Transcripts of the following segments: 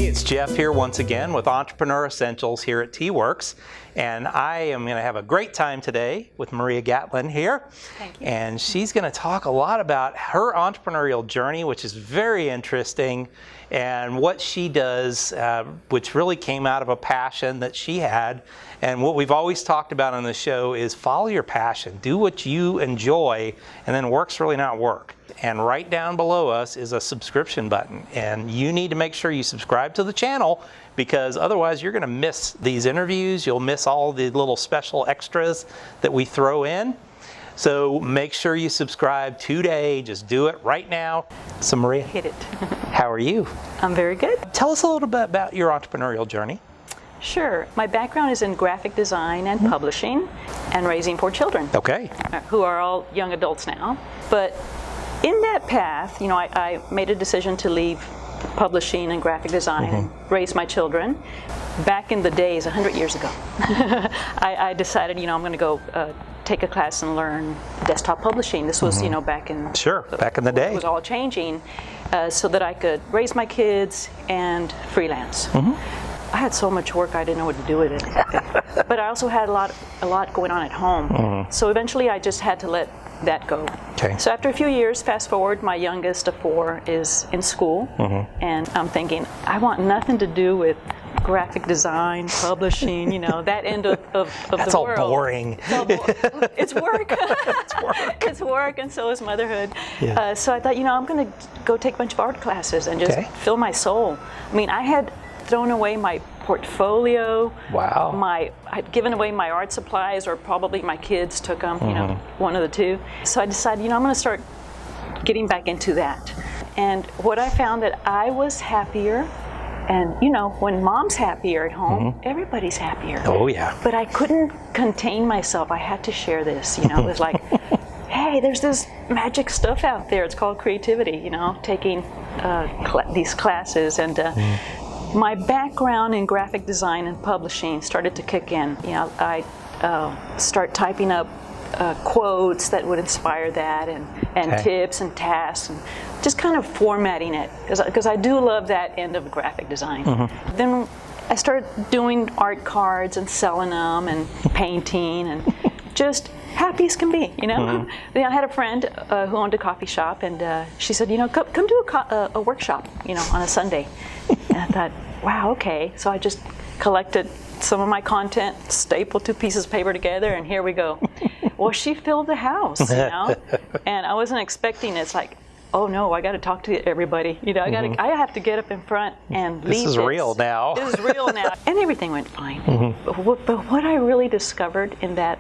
It's Jeff here once again with Entrepreneur Essentials here at T-Werx, and I am going to have a great time today with Maria Gatling here. Thank you. And she's going to talk a lot about her entrepreneurial journey, which is very interesting, and what she does, which really came out of a passion that she had. And what we've always talked about on the show is follow your passion, do what you enjoy, and then work's really not work. And right down below us is a subscription button, and you need to make sure you subscribe to the channel, because otherwise you're going to miss these interviews. You'll miss all the little special extras that we throw in. So make sure you subscribe today. Just do it right now. So Maria, Hit it. how are you? I'm very good. Tell us a little bit about your entrepreneurial journey. Sure. My background is in graphic design and publishing and raising 4 children. Okay. Who are all young adults now. But in that path, you know, I made a decision to leave publishing and graphic design and raise my children. Back in the days, 100 years ago, I decided, you know, I'm going to go take a class and learn desktop publishing. This was, you know, back in back in the day. It was all changing, so that I could raise my kids and freelance. I had so much work I didn't know what to do with it. But I also had a lot going on at home. So eventually I just had to let that go. Okay. So after a few years, fast forward, my youngest of 4 is in school, and I'm thinking, I want nothing to do with graphic design, publishing, you know, that end of That's the all world. boring. It's work. It's work. It's work, and so is motherhood. Yeah. So I thought, you know, I'm going to go take a bunch of art classes and just fill my soul. I mean, I had thrown away my portfolio. Wow. I'd given away my art supplies, or probably my kids took them, you know, one of the two. So I decided, you know, I'm going to start getting back into that. And what I found, that I was happier, and you know, when mom's happier at home, everybody's happier. Oh yeah. But I couldn't contain myself. I had to share this, you know. It was like, hey, there's this magic stuff out there. It's called creativity, you know, taking these classes. And my background in graphic design and publishing started to kick in. You know, I start typing up quotes that would inspire that, and tips and tasks, and just kind of formatting it, because I do love that end of graphic design. Then I started doing art cards and selling them and painting, and just happy as can be, you know. Then I had a friend who owned a coffee shop, and she said, you know, come do a workshop, you know, on a Sunday. And I thought, wow, okay. So I just collected some of my content, stapled 2 pieces of paper together, and here we go. Well, she filled the house, you know, and I wasn't expecting it. It's like, oh no, I got to talk to everybody. You know, I have to get up in front and lead this. This is real now. This is real now. And everything went fine. But what I really discovered in that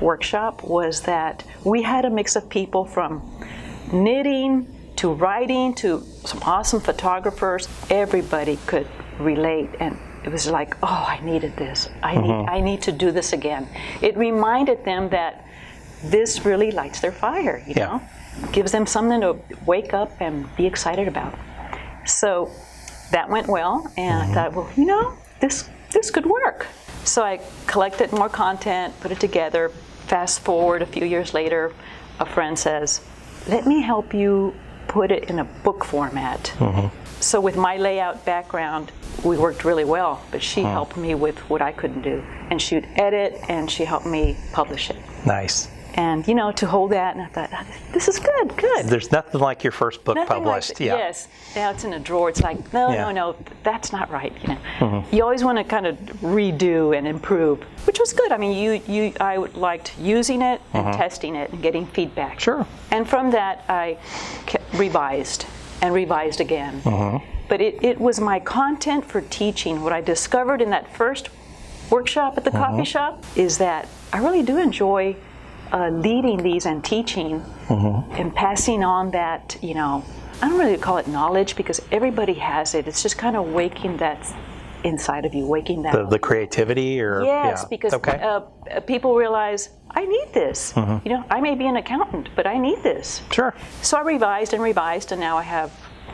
workshop was that we had a mix of people, from knitting to writing to some awesome photographers. Everybody could relate, and it was like, oh, I needed this. I need to do this again. It reminded them that this really lights their fire, you know? Gives them something to wake up and be excited about. So that went well, and I thought, well, you know, this could work. So I collected more content, put it together. Fast forward a few years later, a friend says, let me help you put it in a book format. So with my layout background, we worked really well, but she helped me with what I couldn't do. And she would edit, and she helped me publish it. Nice. And, you know, to hold that, and I thought, this is good. There's nothing like your first book published. Yes. Now it's in a drawer. It's like, no, that's not right. You know, you always want to kind of redo and improve, which was good. I mean, I liked using it and testing it and getting feedback. Sure. And from that, I revised and revised again. But it was my content for teaching. What I discovered in that first workshop at the coffee shop is that I really do enjoy leading these and teaching and passing on that, you know, I don't really call it knowledge, because everybody has it. It's just kind of waking that inside of you, waking that the creativity, or yes, because people realize, I need this. You know, I may be an accountant, but I need this. Sure. So I revised and revised, and now I have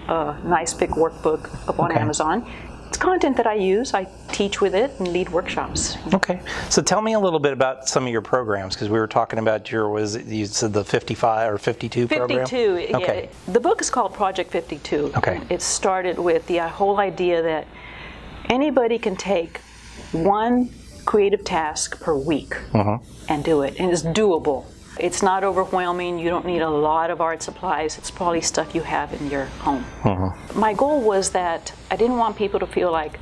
a nice big workbook up on Amazon. It's content that I use. I teach with it and lead workshops. Okay. So tell me a little bit about some of your programs, because we were talking about you said the 55 or 52 program? 52. Okay. Yeah. The book is called Project 52. Okay. It started with the whole idea that anybody can take one creative task per week and do it, and it's doable. It's not overwhelming. You don't need a lot of art supplies. It's probably stuff you have in your home. My goal was that I didn't want people to feel like,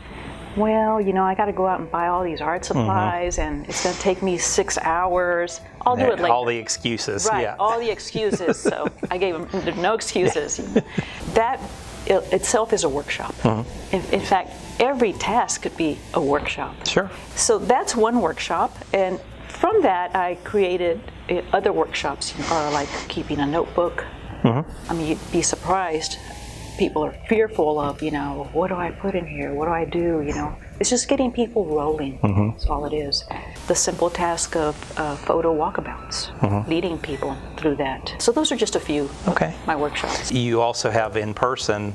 well, I got to go out and buy all these art supplies and it's going to take me 6 hours. I'll do it later. All the excuses. Right, yeah. all the excuses. So I gave them no excuses. That itself is a workshop. In fact, every task could be a workshop. Sure. So that's one workshop, and from that I created other workshops, like keeping a notebook. I mean, you'd be surprised. People are fearful of, what do I put in here? What do I do? It's just getting people rolling. That's all it is. The simple task of photo walkabouts, leading people through that. So those are just a few of my workshops. You also have in-person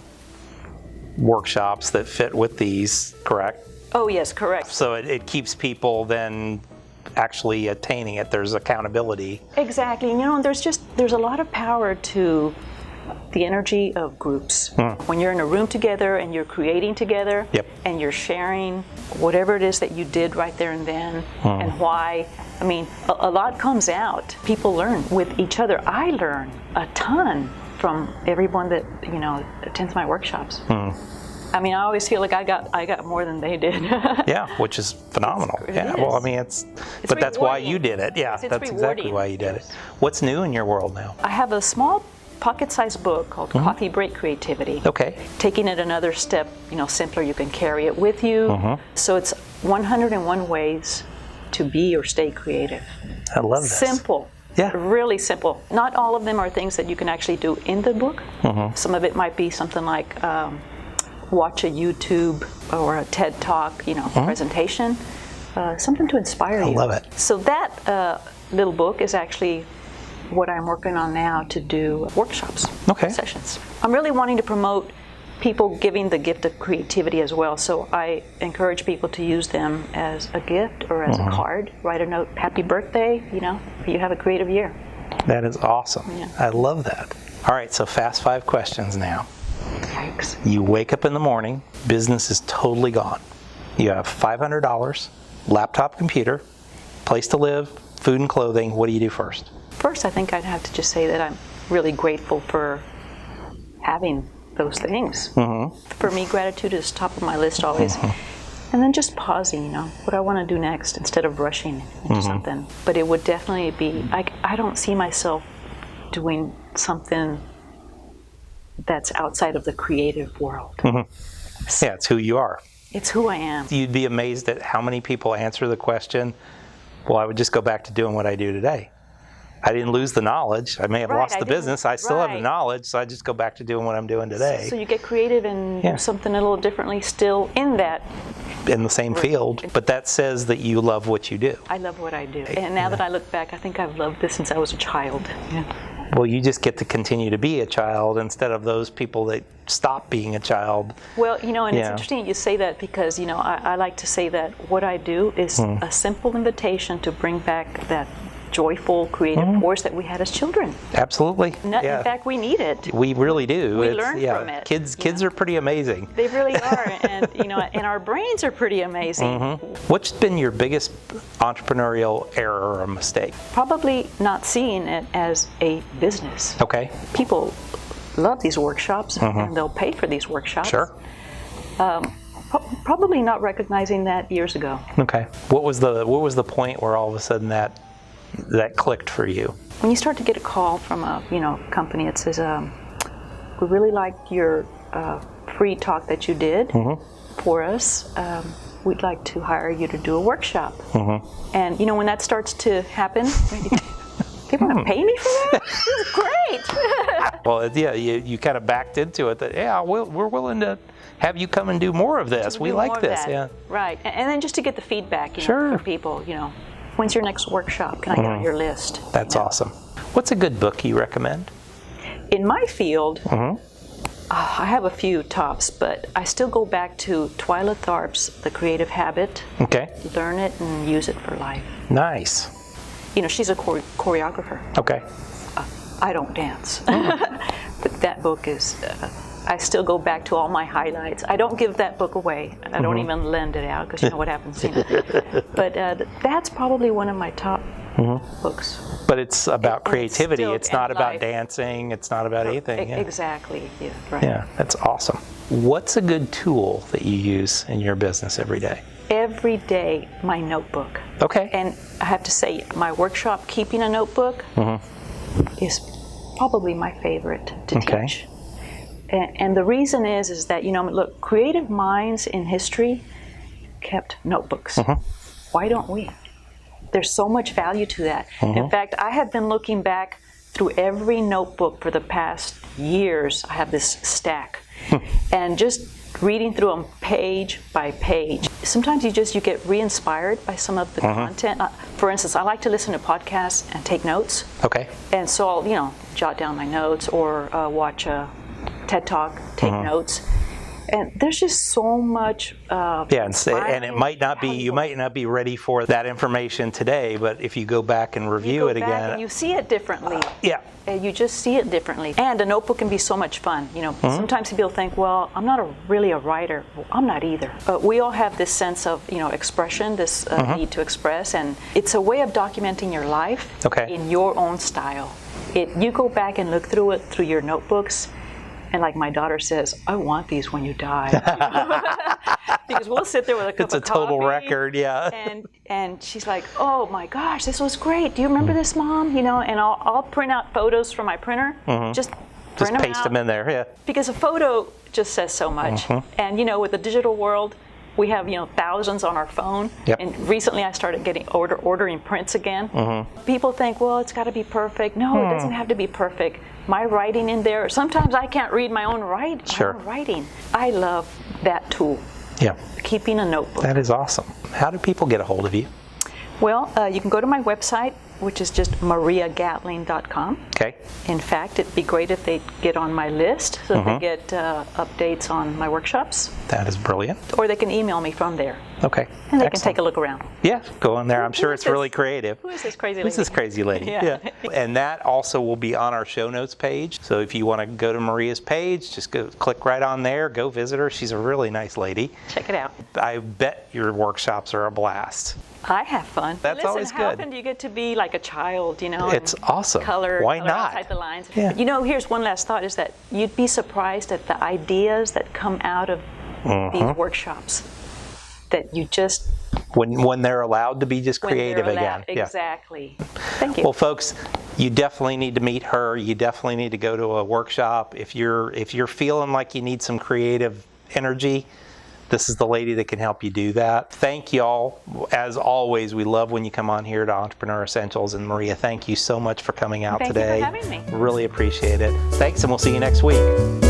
workshops that fit with these, correct? Oh, yes, correct. So it keeps people then actually attaining it. There's accountability. Exactly. There's a lot of power to the energy of groups. When you're in a room together and you're creating together and you're sharing whatever it is that you did right there and then and why. I mean, a lot comes out. People learn with each other. I learn a ton from everyone that attends my workshops. I mean, I always feel like I got more than they did. Yeah, which is phenomenal. Well, I mean, but that's why you did it. Yeah, that's exactly why you did it. What's new in your world now? I have a small pocket-sized book called Coffee Break Creativity. Okay. Taking it another step, simpler. You can carry it with you. So it's 101 ways to be or stay creative. I love this. Simple. Yeah. Really simple. Not all of them are things that you can actually do in the book. Some of it might be something like watch a YouTube or a TED Talk, presentation. Something to inspire you. I love it. So that little book is actually what I'm working on now to do workshops, sessions. I'm really wanting to promote people giving the gift of creativity as well. So I encourage people to use them as a gift or as a card. Write a note, happy birthday, you have a creative year. That is awesome. Yeah. I love that. All right, so fast 5 questions now. Yikes. You wake up in the morning, business is totally gone. You have $500, laptop, computer, place to live, food and clothing. What do you do first? First, I think I'd have to just say that I'm really grateful for having those things. For me, gratitude is top of my list always. And then just pausing, what I want to do next instead of rushing into something. But it would definitely be, I don't see myself doing something that's outside of the creative world. Yeah, it's who you are. It's who I am. You'd be amazed at how many people answer the question, well, I would just go back to doing what I do today. I didn't lose the knowledge. I may have lost the business. I still have the knowledge, so I just go back to doing what I'm doing today. So you get creative and do something a little differently still in that. In the same field, but that says that you love what you do. I love what I do. And now that I look back, I think I've loved this since I was a child. Well, you just get to continue to be a child instead of those people that stop being a child. Well, and it's interesting you say that because, I like to say that what I do is a simple invitation to bring back that joyful, creative force that we had as children. Absolutely. In fact, we need it. We really do. We learn from it. Kids are pretty amazing. They really are, and and our brains are pretty amazing. What's been your biggest entrepreneurial error or mistake? Probably not seeing it as a business. Okay. People love these workshops, and they'll pay for these workshops. Sure. Probably not recognizing that years ago. Okay. What was the point where all of a sudden that clicked for you? When you start to get a call from a company that says, we really liked your free talk that you did for us. We'd like to hire you to do a workshop. And when that starts to happen, they want to pay me for that? This is great. Well, yeah, you kind of backed into it. That we're willing to have you come and do more of this. We like this. Yeah. Right, and then just to get the feedback, Sure. from people. When's your next workshop? Can I get on your list? That's awesome. What's a good book you recommend? In my field, I have a few tops, but I still go back to Twyla Tharp's The Creative Habit. Okay. Learn it and use it for life. Nice. You know, she's a choreographer. Okay. I don't dance. But that book is, I still go back to all my highlights. I don't give that book away. I don't even lend it out because you know what happens. You know. But that's probably one of my top books. But it's about creativity. It's not about life. Dancing. It's not about anything. Yeah. Exactly. Yeah, right. Yeah, that's awesome. What's a good tool that you use in your business every day? Every day, my notebook. Okay. And I have to say, my workshop, keeping a notebook, is probably my favorite to teach. And the reason is that, you know, look, creative minds in history kept notebooks. Why don't we? There's so much value to that. In fact, I have been looking back through every notebook for the past years. I have this stack. And just reading through them page by page. Sometimes you get re-inspired by some of the content. For instance, I like to listen to podcasts and take notes. Okay. And so I'll, you know, jot down my notes or watch a TED Talk, take notes. And there's just so much. And it might not be, you might not be ready for that information today, but if you go back and review it again. And you see it differently. You just see it differently. And a notebook can be so much fun. You know, sometimes people think, well, I'm not really a writer. Well, I'm not either. But we all have this sense of, you know, expression, this need to express, and it's a way of documenting your life in your own style. You go back and look through it through your notebooks, and like my daughter says, I want these when you die. Because we'll sit there with a cup of coffee. It's a total record, yeah. And she's like, oh my gosh, this was great. Do you remember this, Mom? You know, and I'll print out photos from my printer. Just paste them in there, yeah. Because a photo just says so much. And you know, with the digital world, we have, you know, thousands on our phone. And recently I started ordering prints again. People think, well, it's got to be perfect. No, it doesn't have to be perfect. My writing in there, sometimes I can't read my own writing. I love that tool. Yeah. Keeping a notebook. That is awesome. How do people get a hold of you? Well, you can go to my website, which is just mariagatling.com. Okay. In fact, it'd be great if they get on my list so they get updates on my workshops. That is brilliant. Or they can email me from there. Okay. And they can take a look around. Yeah, go on there. I'm sure it's really creative. Who is this crazy lady? Who's this crazy lady? Yeah. And that also will be on our show notes page. So if you want to go to Maria's page, just go click right on there, go visit her. She's a really nice lady. Check it out. I bet your workshops are a blast. I have fun. That's always good. How often do you get to be like a child, you know? It's awesome. Why not? Outside the lines. Yeah. You know, here's one last thought, is that you'd be surprised at the ideas that come out of these workshops. That you just... When they're allowed to be just creative again. Exactly. Thank you. Well, folks, you definitely need to meet her. You definitely need to go to a workshop. If you're feeling like you need some creative energy, this is the lady that can help you do that. Thank y'all. As always, we love when you come on here to Entrepreneur Essentials. And Maria, thank you so much for coming out today. Thank you for having me. Really appreciate it. Thanks, and we'll see you next week.